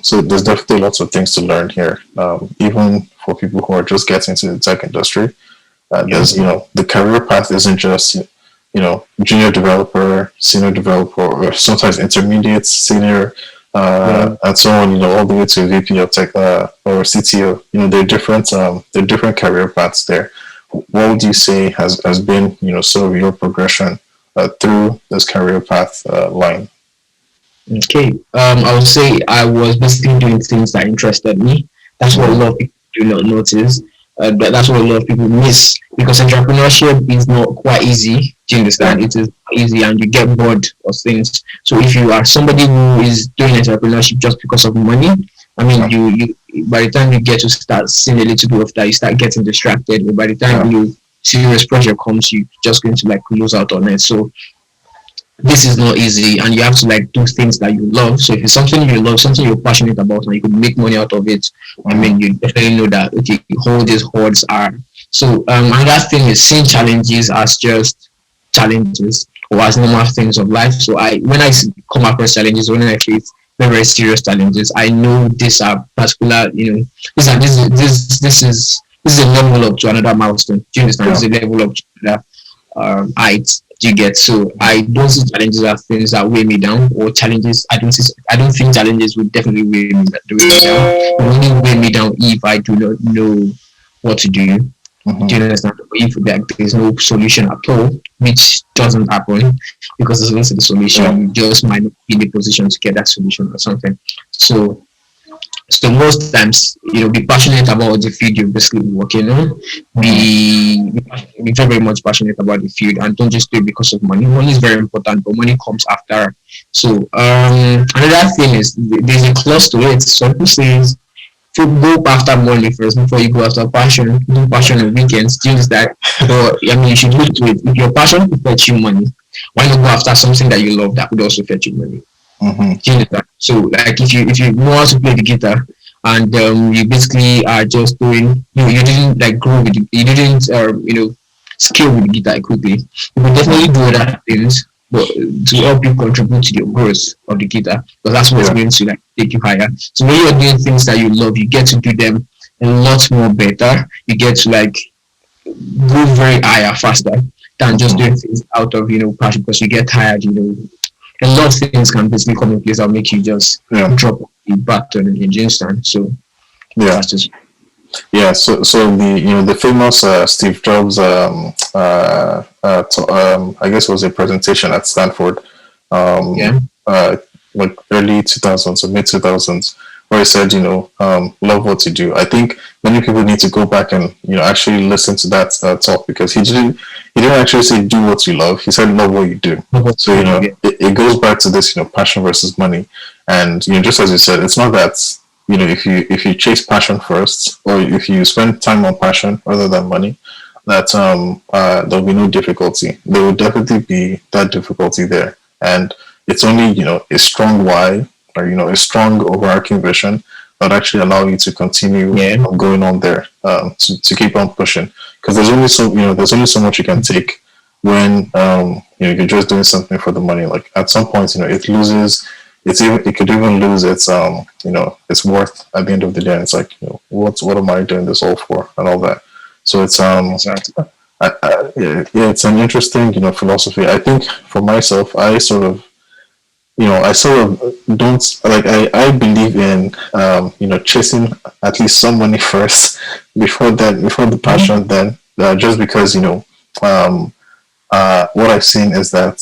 So there's definitely lots of things to learn here. Even for people who are just getting into the tech industry, Yeah. there's the career path isn't just junior developer, senior developer, or sometimes intermediate, senior, Yeah. and so on. All the way to VP of tech or CTO. There are different career paths there. What would you say has been sort of your progression through this career path line? Okay. I would say I was basically doing things that interested me. That's what a Mm-hmm. lot of people do not notice. That's what a lot of people miss because entrepreneurship is not quite easy. Do you Yeah, understand? It is not easy, and you get bored of things. So if you are somebody who is doing entrepreneurship just because of money, I mean, yeah, you by the time you get to start seeing a little bit of that, you start getting distracted. By the time yeah. you serious pressure comes, you just going to like lose out on it. So this is not easy, and you have to like do things that you love. So if it's something you love, something you're passionate about, and you could make money out of it, I Mm-hmm. mean, you definitely know that okay, all these odds are. So another thing is seeing challenges as just challenges or as normal things of life. So when I come across challenges, when I face very very serious challenges, I know these are particular, these are this is a level up to another milestone. Do you understand? This Yeah. is a level up to another height. Do you get? So I don't see challenges as things that weigh me down, or challenges. I don't think challenges would definitely weigh me down. It will only weigh me down if I do not know what to do. Do Mm-hmm. you understand? If like, there's no solution at all, which doesn't happen because there's also the Yeah. solution, you just might not be in the position to get that solution or something. So so most times, be passionate about the field you're basically working on. Mm-hmm. Be very, very much passionate about the field, and don't just do it because of money. Money is very important, but money comes after. So another thing is there's a clause to it. Some people say to go after money first before you go after passion. Do passion on weekends, things that. But I mean, you should look to it. If your passion could fetch you money, why not go after something that you love that could also fetch you money? Mm-hmm. Do you understand? So like if you know how to play the guitar and you basically are just doing you didn't like grow with you didn't skill with the guitar quickly. You could Mm-hmm. definitely do other things but to help you contribute to the growth of the guitar because that's what's Yeah. going to like take you higher. So when you're doing things that you love, you get to do them a lot more better. You get to like go very higher faster than just Mm-hmm. doing things out of passion because you get tired. A lot of things can basically come in place that make you just Yeah. drop the baton in the stand. So Yeah. that's just Yeah. So the famous Steve Jobs I guess it was a presentation at Stanford um yeah, like early 2000s or mid 2000s, where he said love what you do. I think many people need to go back and actually listen to that talk, because he didn't actually say do what you love. He said love what you do. So yeah, it goes back to this passion versus money. And just as you said, it's not that if you chase passion first, or if you spend time on passion rather than money, that there'll be no difficulty. There will definitely be that difficulty there. And it's only a strong why, or a strong overarching vision that actually allow you to continue yeah, going on there, to keep on pushing, because there's only so much you can take when you're just doing something for the money. Like at some point it loses, it could even lose its its worth at the end of the day. And it's like, what am I doing this all for, and all that. So it's exactly. yeah, it's an interesting philosophy. I think for myself, I sort of don't like, I believe in chasing at least some money first before the Mhm. passion. Then just because um, what I've seen is that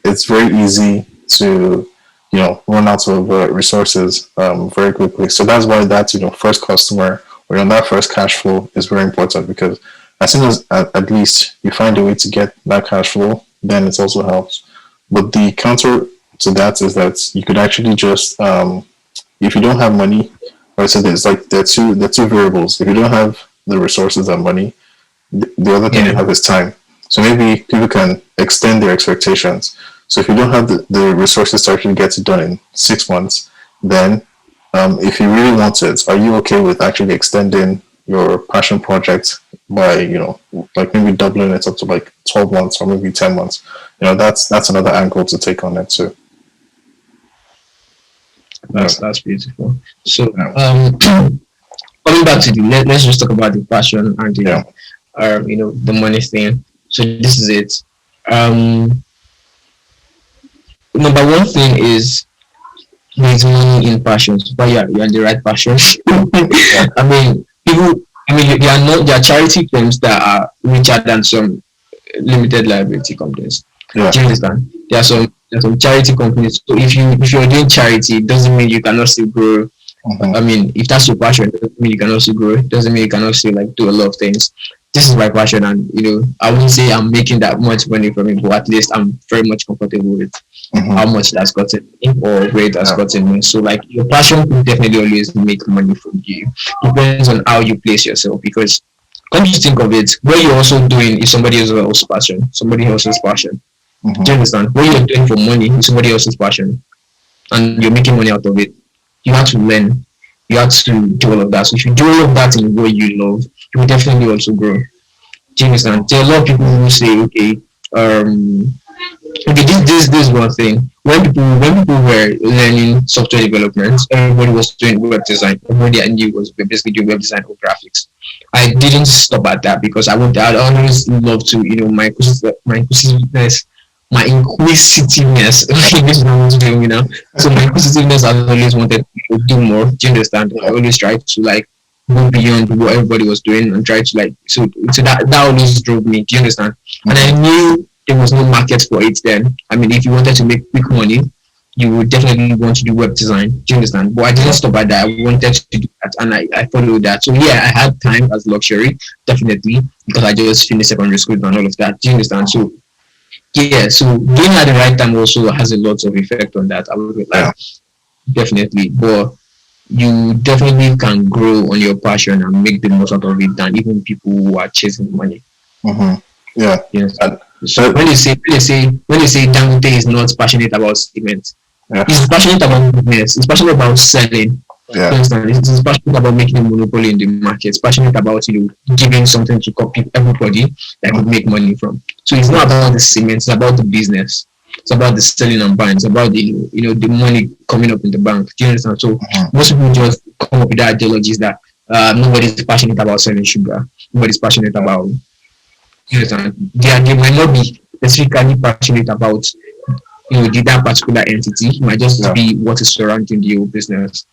it's very easy to run out of resources very quickly. So that's why that first customer, or that first cash flow is very important, because as soon as at least you find a way to get that cash flow, then it also helps. But the counter to that is that you could actually just if you don't have money, or so there's like there are two variables. If you don't have the resources and money, the other thing you Yeah, have is time. So maybe people can extend their expectations. So if you don't have the resources to actually get it done in 6 months, then if you really want it, are you okay with actually extending your passion project by like maybe doubling it up to like 12 months, or maybe 10 months? That's another angle to take on it too. Yeah. That's beautiful. So Yeah. coming back to let's just talk about the passion and Yeah. the the money thing. So this is it. Um, Number one thing is there's money in passions, but yeah, you're in the right passion. Yeah. I mean, people. I mean, they are not. There are charity firms that are richer than some limited liability companies. Yeah. Do you understand? There are some charity companies. So if you're doing charity, it doesn't mean you cannot still grow. Mm-hmm. I mean, if that's your passion, it doesn't mean you can also grow. It doesn't mean you can also like do a lot of things. This is my passion, and I wouldn't say I'm making that much money from it, but at least I'm very much comfortable with how Mm-hmm. much that's gotten me or where it has Yeah. gotten me. So like your passion will definitely always make money from you. Depends on how you place yourself because come to think of it, what you're also doing is somebody else's passion. Somebody else's passion. Do you Mm-hmm. understand? What you're doing for money is somebody else's passion and you're making money out of it. You have to learn. You have to do all of that. So if you do all of that in what you love, you will definitely also grow. Do you understand? There are a lot of people who say, um, okay, this one thing. When people were learning software development, everybody was doing web design. Everybody I knew was basically doing web design or graphics. I didn't stop at that because I'd always love to, my inquisitiveness. This sounds so my inquisitiveness, I always wanted to do more. Do you understand? I always tried to like go beyond what everybody was doing and try to like so that always drove me. Do you understand? And I Mm-hmm. knew there was no market for it then. I mean, if you wanted to make quick money, you would definitely want to do web design. Do you understand? But I didn't Yeah. stop at that. I wanted to do that and I followed that. So yeah, I had time as luxury, definitely, because I just finished secondary school and all of that. Do you understand? So yeah, so doing at the right time also has a lot of effect on that. I would like Yeah. definitely. But you definitely can grow on your passion and make the most out of it than even people who are chasing money. Mm-hmm. Yeah. Yes. And So that, when they say Dangote is not passionate about cement, yeah. he's passionate about business. He's passionate about selling. You Yeah. understand? He's passionate about making a monopoly in the market. He's passionate about giving something to copy everybody that could Mm-hmm. make money from. So it's not about the cement. It's about the business. It's about the selling and buying. It's about the money coming up in the bank. Do you understand? So Mm-hmm. most people just come up with the ideologies that nobody's passionate about selling sugar. Nobody's passionate about. You understand? They might not be specifically passionate about that particular entity. It might just Yeah. be what is surrounding the whole business.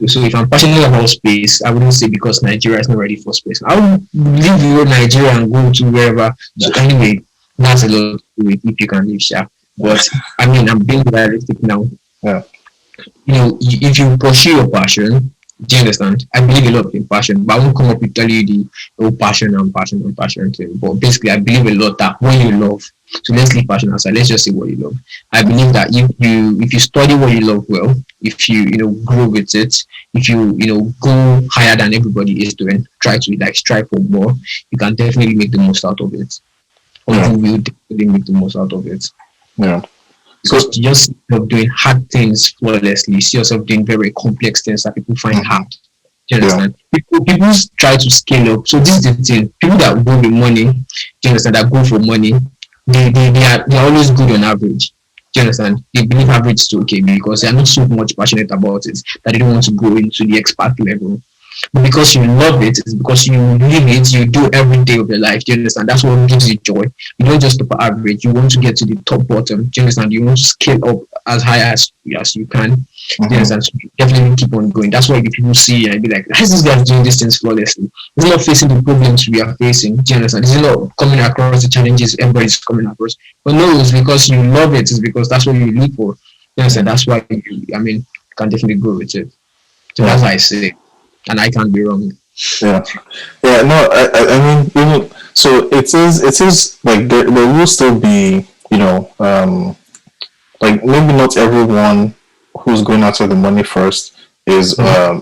So if I'm passionate about space, I wouldn't say because Nigeria is not ready for space. I would leave Nigeria and go to wherever. So anyway, that's a lot to do with if you can leave, sure. But I mean, I'm being realistic now. Yeah. If you pursue your passion, do you understand? I believe a lot in passion, but I won't come up with tell you the whole passion thing. But basically, I believe a lot that what you love. So let's leave passion aside. Let's just say what you love. I believe that if you study what you love well, if you grow with it, if you go higher than everybody is doing, try to like strive for more, you can definitely make the most out of it. Or Yeah. you will definitely make the most out of it. Yeah. So Because you just see yourself doing hard things flawlessly. You see yourself doing very complex things that people find hard. Do you yeah. understand? People try to scale up. So this is the thing. People that go with money, do you understand, that go for money, they are always good on average. Do you understand? They believe average is okay because they are not so much passionate about it that they don't want to go into the expert level. But because you love it, it's because you live it, you do every day of your life. Do you understand? That's what gives you joy. You don't just stop at average. You want to get to the top bottom. Do you understand? You want to scale up as high as you can. Do you Mm-hmm. understand? So you definitely keep on going. That's why the people see and be like, how is this guy doing these things flawlessly? He's not facing the problems we are facing. Do you understand? He's not coming across the challenges everybody's coming across. But no, it's because you love it. It's because that's what you live for. You understand? That's why you can definitely go with it. So that's Yeah. why I say, and I can't be wrong. Yeah. Yeah. No, I mean, so it is like there will still be, like maybe not everyone who's going after the money first is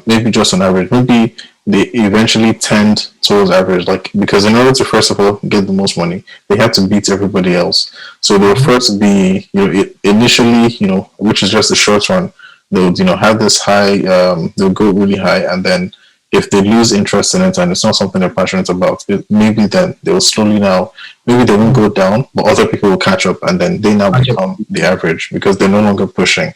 maybe just on average. Maybe they eventually tend towards average, like because in order to first of all get the most money, they have to beat everybody else. So they'll first be, initially, which is just the short run. They'll have this high, they'll go really high, and then if they lose interest in it and it's not something they're passionate about, maybe then they will slowly now, maybe they won't go down, but other people will catch up and then they now become the average because they're no longer pushing.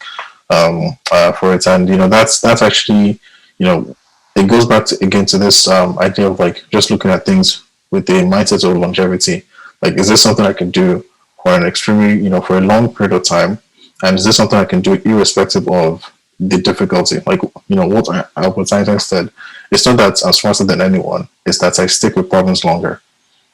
for it. And that's actually, it goes back to, again, to this idea of like just looking at things with the mindset of longevity. Like, is this something I can do for an extremely, for a long period of time? And is this something I can do irrespective of the difficulty? Like, what Albert Einstein said, it's not that I'm smarter than anyone, it's that I stick with problems longer.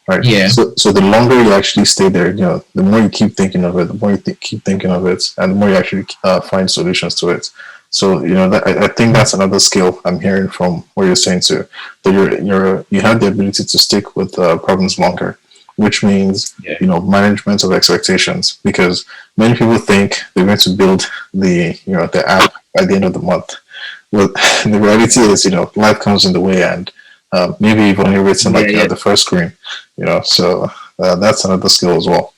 Right. Yeah. So the longer you actually stay there, the more you keep thinking of it, the more you keep thinking of it, and the more you actually find solutions to it. So I think that's another skill I'm hearing from what you're saying too. That you have the ability to stick with problems longer, which means Yeah. management of expectations. Because many people think they're going to build the app by the end of the month. Well, the reality is, life comes in the way, and maybe you've only written Yeah. like Yeah. the first screen, so that's another skill as well.